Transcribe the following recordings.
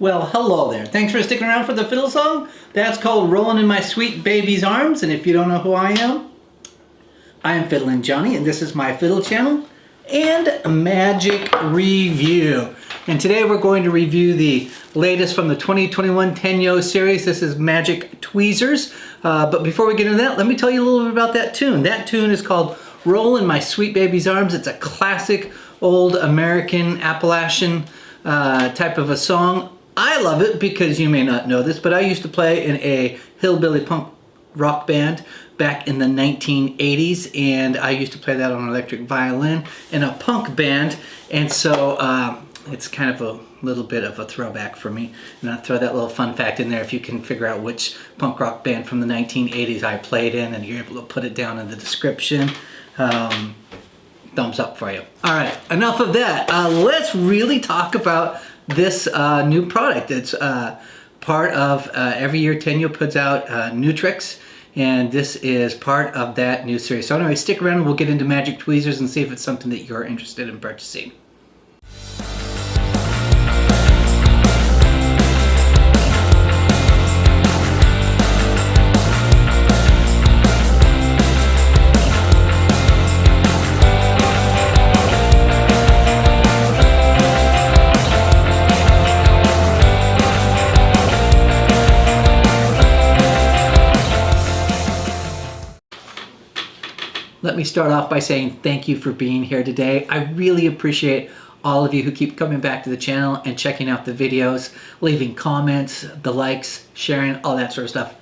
Well, hello there. Thanks for sticking around for the Fiddle song. That's called Rolling in My Sweet Baby's Arms. And if you don't know who I am Fiddling Johnny, and this is my Fiddle channel and Magic Review. And today we're going to review the latest from the 2021 Tenyo series. This is Magic Tweezers. But before we get into that, let me tell you a little bit about that tune. That tune is called Roll in My Sweet Baby's Arms. It's a classic old American Appalachian type of a song. I love it because you may not know this, but I used to play in a hillbilly punk rock band back in the 1980s, and I used to play that on an electric violin in a punk band, and so it's kind of a little bit of a throwback for me. And I'll throw that little fun fact in there if you can figure out which punk rock band from the 1980s I played in, and you're able to put it down in the description. Thumbs up for you. All right, enough of that. Let's really talk about this new product. It's part of every year Tenyo puts out new tricks, and this is part of that new series. So anyway, stick around and we'll get into Magic Tweezers and see if it's something that you're interested in purchasing. Let me start off by saying thank you for being here today. I really appreciate all of you who keep coming back to the channel and checking out the videos, leaving comments, the likes, sharing, all that sort of stuff.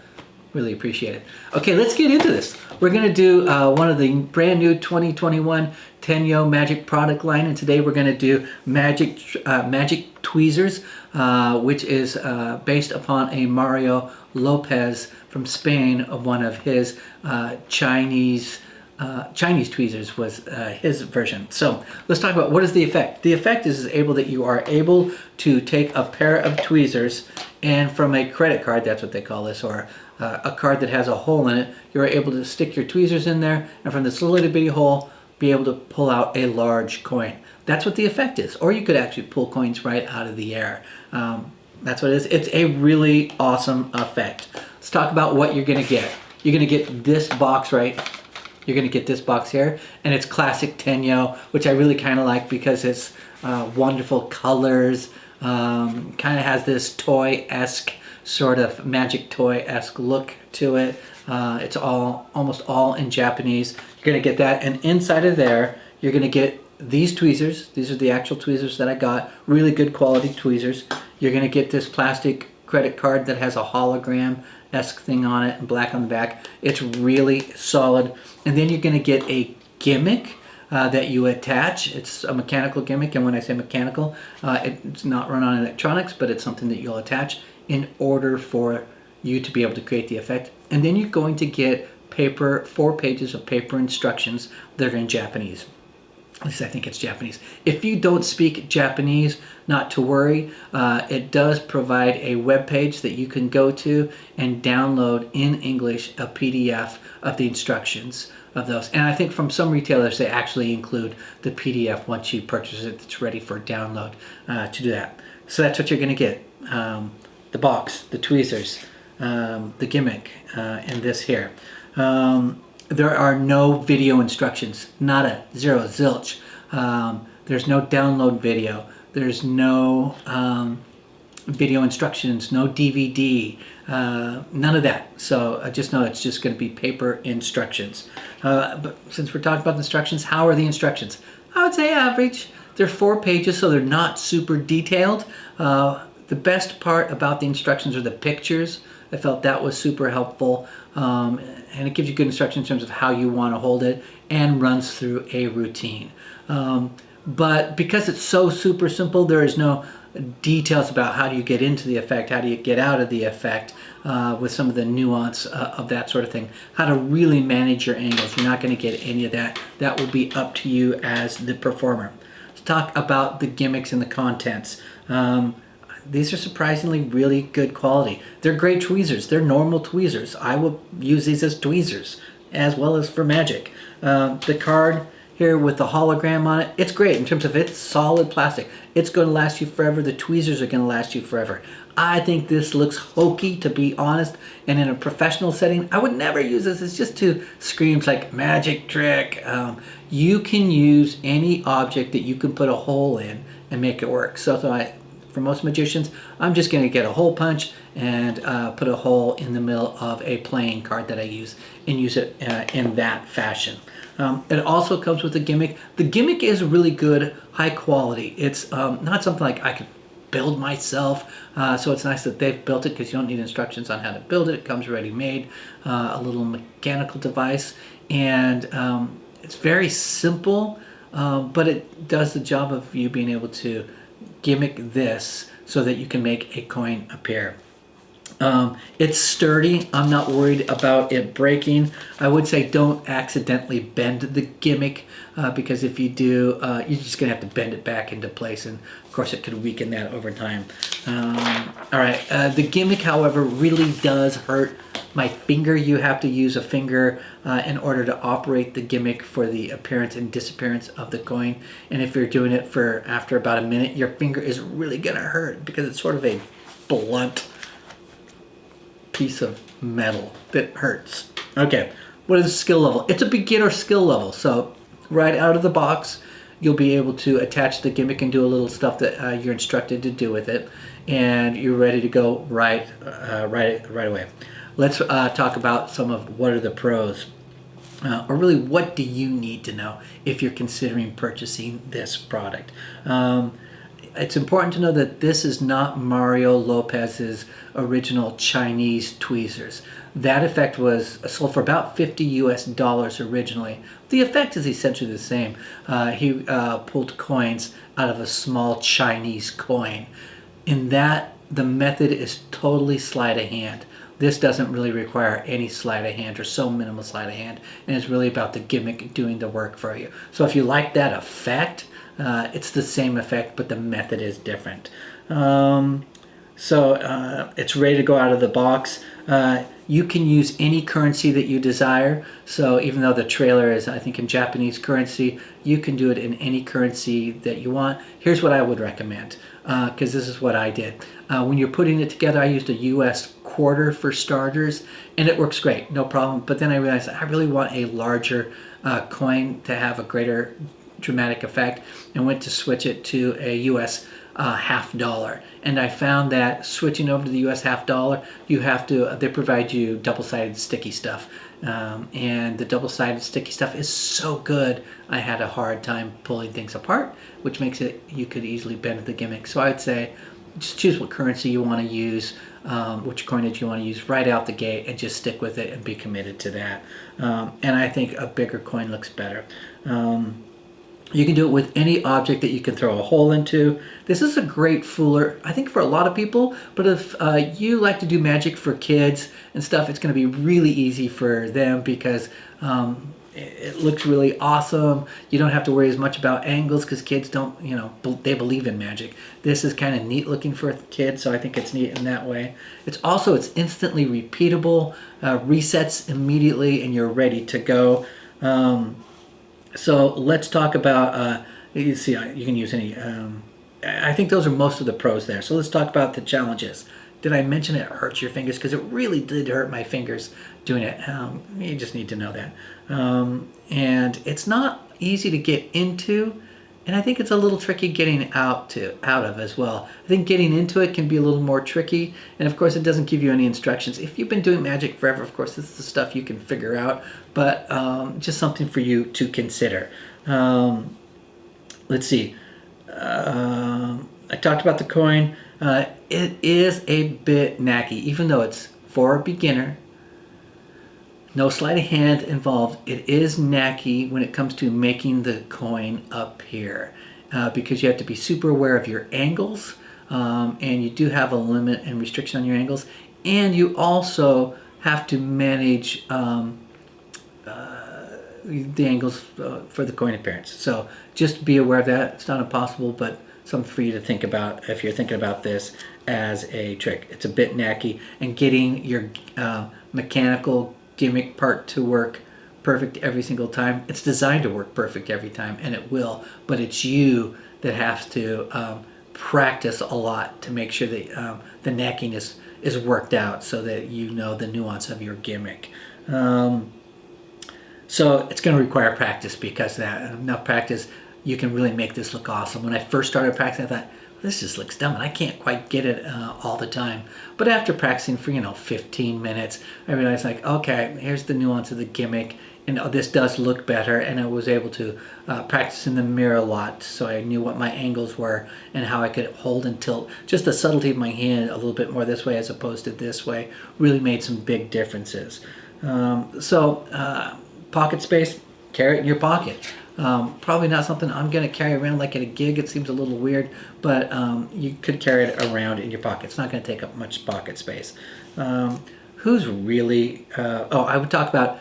Really appreciate it. Okay, let's get into this. We're gonna do one of the brand new 2021 Tenyo Magic product line, and today we're gonna do Magic Tweezers, which is based upon a Mario Lopez from Spain, of one of his Chinese tweezers was his version. So let's talk about what is the effect. The effect is that you are able to take a pair of tweezers, and from a credit card, that's what they call this, or a card that has a hole in it, you're able to stick your tweezers in there, and from this little bitty hole, be able to pull out a large coin. That's what the effect is. Or you could actually pull coins right out of the air. That's what it is. It's a really awesome effect. Let's talk about what you're gonna get. You're gonna get this box right. You're gonna get this box here, and it's classic Tenyo, which I really kind of like because it's wonderful colors, kind of has this toy-esque, sort of magic toy-esque look to it. It's almost all in Japanese. You're gonna get that, and inside of there, you're gonna get these tweezers. These are the actual tweezers that I got, really good quality tweezers. You're gonna get this plastic credit card that has a hologram-esque thing on it and black on the back. It's really solid. And then you're going to get a gimmick that you attach. It's a mechanical gimmick, and when I say mechanical, it's not run on electronics, but it's something that you'll attach in order for you to be able to create the effect. And then you're going to get 4 pages of paper instructions that are in Japanese. At least I think it's Japanese. If you don't speak Japanese, not to worry. It does provide a web page that you can go to and download in English a PDF of the instructions of those. And I think from some retailers, they actually include the PDF once you purchase it. It's ready for download to do that. So that's what you're going to get. The box, the tweezers, the gimmick, and this here. There are no video instructions, nada, zero, zilch. There's no download video. There's no video instructions, no DVD, none of that. So just know it's just going to be paper instructions. But since we're talking about the instructions, how are the instructions? I would say average. They're 4 pages, so they're not super detailed. The best part about the instructions are the pictures. I felt that was super helpful, and it gives you good instructions in terms of how you want to hold it, and runs through a routine. But because it's so super simple, there is no details about how do you get into the effect, how do you get out of the effect, with some of the nuance of that sort of thing. How to really manage your angles. You're not going to get any of that. That will be up to you as the performer. Let's talk about the gimmicks and the contents. These are surprisingly really good quality. They're great tweezers. They're normal tweezers. I will use these as tweezers as well as for magic. The card here with the hologram on it. It's great in terms of it's solid plastic. It's going to last you forever. The tweezers are going to last you forever. I think this looks hokey, to be honest, and in a professional setting, I would never use this. It's just too screams like magic trick. You can use any object that you can put a hole in and make it work. So for most magicians, I'm just going to get a hole punch and put a hole in the middle of a playing card that I use and use it in that fashion. It also comes with a gimmick. The gimmick is really good, high quality. It's not something like I could build myself, so it's nice that they've built it because you don't need instructions on how to build it. It comes ready made, a little mechanical device, and it's very simple, but it does the job of you being able to gimmick this so that you can make a coin appear. It's sturdy. I'm not worried about it breaking. I would say don't accidentally bend the gimmick because if you do, you're just going to have to bend it back into place, and of course it could weaken that over time. All right, the gimmick, however, really does hurt my finger. You have to use a finger in order to operate the gimmick for the appearance and disappearance of the coin. And if you're doing it for after about a minute, your finger is really going to hurt because it's sort of a blunt piece of metal that hurts. Okay, what is the skill level? It's a beginner skill level, so right out of the box you'll be able to attach the gimmick and do a little stuff that you're instructed to do with it, and you're ready to go right away. Let's talk about some of what are the pros, or really what do you need to know if you're considering purchasing this product. It's important to know that this is not Mario Lopez's original Chinese tweezers. That effect was sold for about $50 US originally. The effect is essentially the same. He pulled coins out of a small Chinese coin. In that, the method is totally sleight of hand. This doesn't really require any sleight of hand or so minimal sleight of hand, and it's really about the gimmick doing the work for you. So if you like that effect, it's the same effect, but the method is different. It's ready to go out of the box. You can use any currency that you desire. So even though the trailer is, I think, in Japanese currency, you can do it in any currency that you want. Here's what I would recommend, because this is what I did. When you're putting it together, I used a US quarter for starters, and it works great, no problem. But then I realized I really want a larger coin to have a greater dramatic effect, and went to switch it to a US $half, and I found that switching over to the US $half, you have to, they provide you double-sided sticky stuff, and the double-sided sticky stuff is so good I had a hard time pulling things apart, which makes it, you could easily bend the gimmick. So I'd say just choose what currency you want to use, which coinage you want to use right out the gate, and just stick with it and be committed to that. And I think a bigger coin looks better. You can do it with any object that you can throw a hole into. This is a great fooler, I think, for a lot of people, but if you like to do magic for kids and stuff, it's going to be really easy for them because it looks really awesome. You don't have to worry as much about angles because kids don't, they believe in magic. This is kind of neat looking for kids, so I think it's neat in that way. It's instantly repeatable, resets immediately, and you're ready to go. So let's talk about, you see, you can use any, I think those are most of the pros there. So let's talk about the challenges. Did I mention it hurts your fingers? Because it really did hurt my fingers doing it. You just need to know that. And it's not easy to get into, and I think it's a little tricky getting out of as well. I think getting into it can be a little more tricky, and of course it doesn't give you any instructions. If you've been doing magic forever, of course this is the stuff you can figure out, but just something for you to consider. Let's see. I talked about the coin. It is a bit knacky, even though it's for a beginner. No sleight of hand involved. It is knacky when it comes to making the coin appear because you have to be super aware of your angles, and you do have a limit and restriction on your angles, and you also have to manage the angles for the coin appearance. So just be aware of that. It's not impossible, but something for you to think about if you're thinking about this as a trick. It's a bit knacky, and getting your mechanical gimmick part to work perfect every single time. It's designed to work perfect every time, and it will, but it's you that has to practice a lot to make sure that the necking is worked out so that you know the nuance of your gimmick. So it's going to require practice, because that enough practice, you can really make this look awesome. When I first started practicing, I thought, this just looks dumb, and I can't quite get it all the time. But after practicing for 15 minutes, I realized, like, okay, here's the nuance of the gimmick, and this does look better. And I was able to practice in the mirror a lot, so I knew what my angles were and how I could hold and tilt. Just the subtlety of my hand a little bit more this way as opposed to this way really made some big differences. Pocket space, carry it in your pocket. Probably not something I'm going to carry around like at a gig. It seems a little weird, but you could carry it around in your pocket. It's not going to take up much pocket space. Who's really... I would talk about...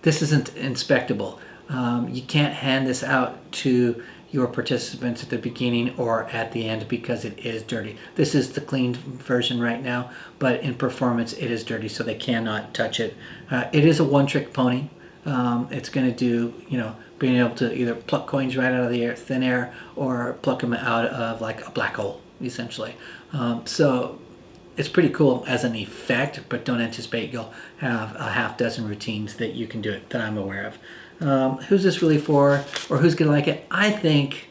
this isn't inspectable. You can't hand this out to your participants at the beginning or at the end because it is dirty. This is the clean version right now, but in performance it is dirty, so they cannot touch it. It is a one-trick pony. It's going to do, being able to either pluck coins right out of the thin air or pluck them out of like a black hole, essentially. So it's pretty cool as an effect, but don't anticipate you'll have a half dozen routines that you can do it, that I'm aware of. Who's this really for, or who's going to like it? I think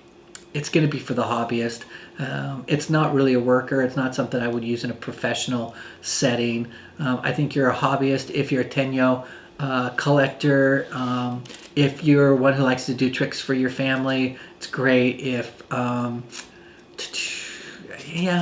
it's going to be for the hobbyist. It's not really a worker. It's not something I would use in a professional setting. I think you're a hobbyist if you're a Tenyo collector. If you're one who likes to do tricks for your family, it's great. If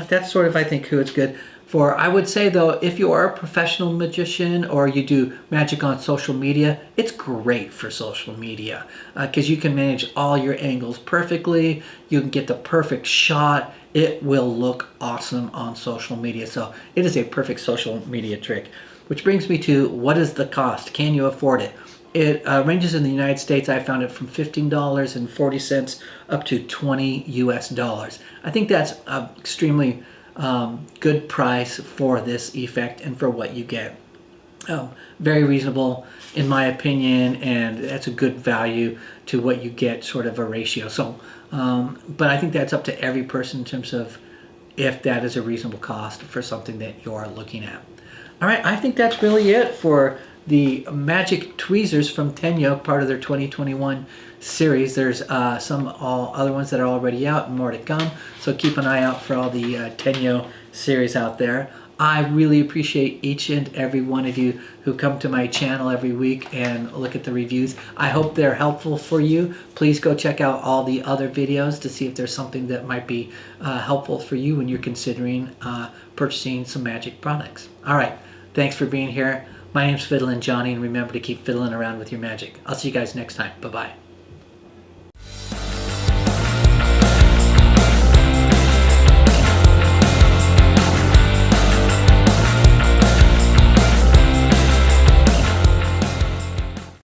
that's sort of, I think, who it's good for. I would say, though, if you are a professional magician or you do magic on social media, it's great for social media because you can manage all your angles perfectly. You can get the perfect shot. It will look awesome on social media. So it is a perfect social media trick. Which brings me to, what is the cost? Can you afford it? It ranges in the United States. I found it from $15.40 up to $20 US. I think that's an extremely good price for this effect and for what you get. Very reasonable in my opinion, and that's a good value to what you get, sort of a ratio. So, but I think that's up to every person in terms of if that is a reasonable cost for something that you're looking at. All right, I think that's really it for the Magic Tweezers from Tenyo, part of their 2021 series. There's some other ones that are already out and more to come, so keep an eye out for all the Tenyo series out there. I really appreciate each and every one of you who come to my channel every week and look at the reviews. I hope they're helpful for you. Please go check out all the other videos to see if there's something that might be helpful for you when you're considering purchasing some magic products. All right, thanks for being here. My name's Fiddle and Johnny, and remember to keep fiddling around with your magic. I'll see you guys next time. Bye-bye.